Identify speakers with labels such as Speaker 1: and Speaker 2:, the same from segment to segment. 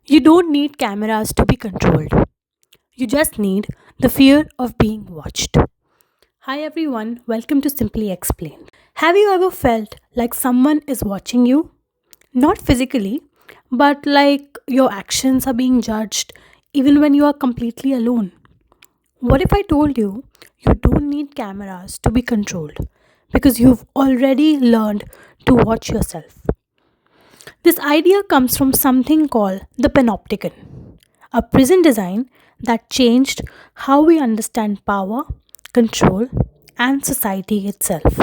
Speaker 1: You don't need cameras to be controlled. You just need the fear of being watched. Hi everyone, welcome to Simply Explained. Have you ever felt like someone is watching you? Not physically, but like your actions are being judged even when you are completely alone. What if I told you you don't need cameras to be controlled because you've already learned to watch yourself? This idea comes from something called the Panopticon, a prison design that changed how we understand power, control, and society itself.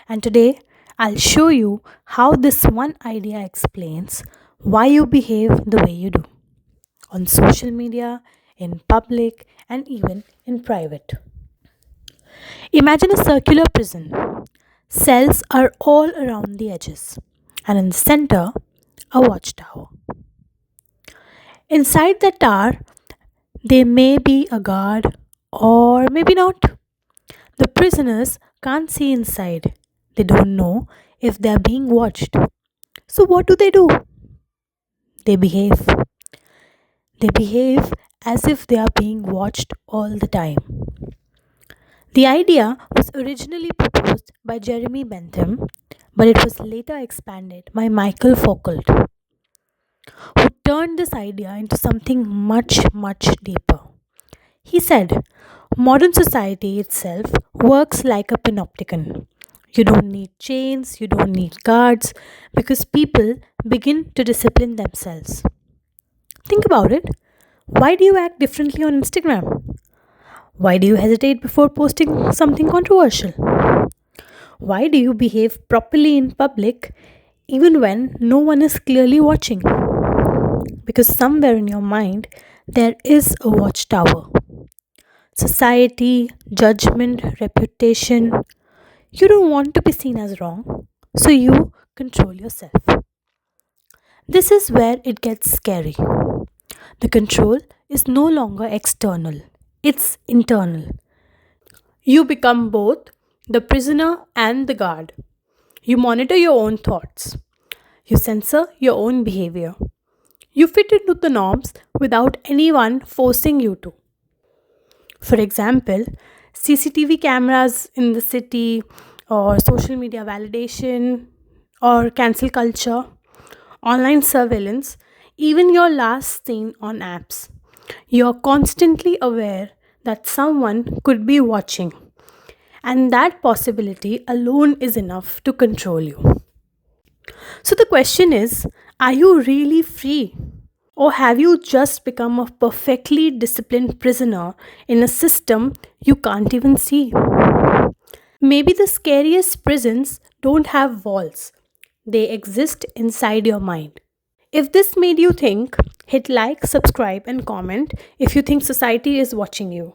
Speaker 1: And today, I'll show you how this one idea explains why you behave the way you do on social media, in public, and even in private. Imagine a circular prison. Cells are all around the edges, and in the center, a watchtower. Inside the tower, there may be a guard or maybe not. The prisoners can't see inside. They don't know if they are being watched. So, what do? They behave. They behave as if they are being watched all the time. The idea was originally proposed by Jeremy Bentham, but it was later expanded by Michel Foucault, who turned this idea into something much deeper. He said, modern society itself works like a panopticon. You don't need chains, you don't need guards, because people begin to discipline themselves. Think about it. Why do you act differently on Instagram? Why do you hesitate before posting something controversial? Why do you behave properly in public even when no one is clearly watching? Because somewhere in your mind there is a watchtower. Society, judgment, reputation. You don't want to be seen as wrong, so you control yourself. This is where it gets scary. The control is no longer external, it's internal. You become both the prisoner and the guard. You monitor your own thoughts. You censor your own behavior. You fit into the norms without anyone forcing you to. For example, CCTV cameras in the city, or social media validation, or cancel culture, online surveillance, even your last scene on apps. You're constantly aware that someone could be watching, and that possibility alone is enough to control you. So the question is, are you really free? Or have you just become a perfectly disciplined prisoner in a system you can't even see? Maybe the scariest prisons don't have walls, they exist inside your mind. If this made you think, hit like, subscribe, and comment if you think society is watching you.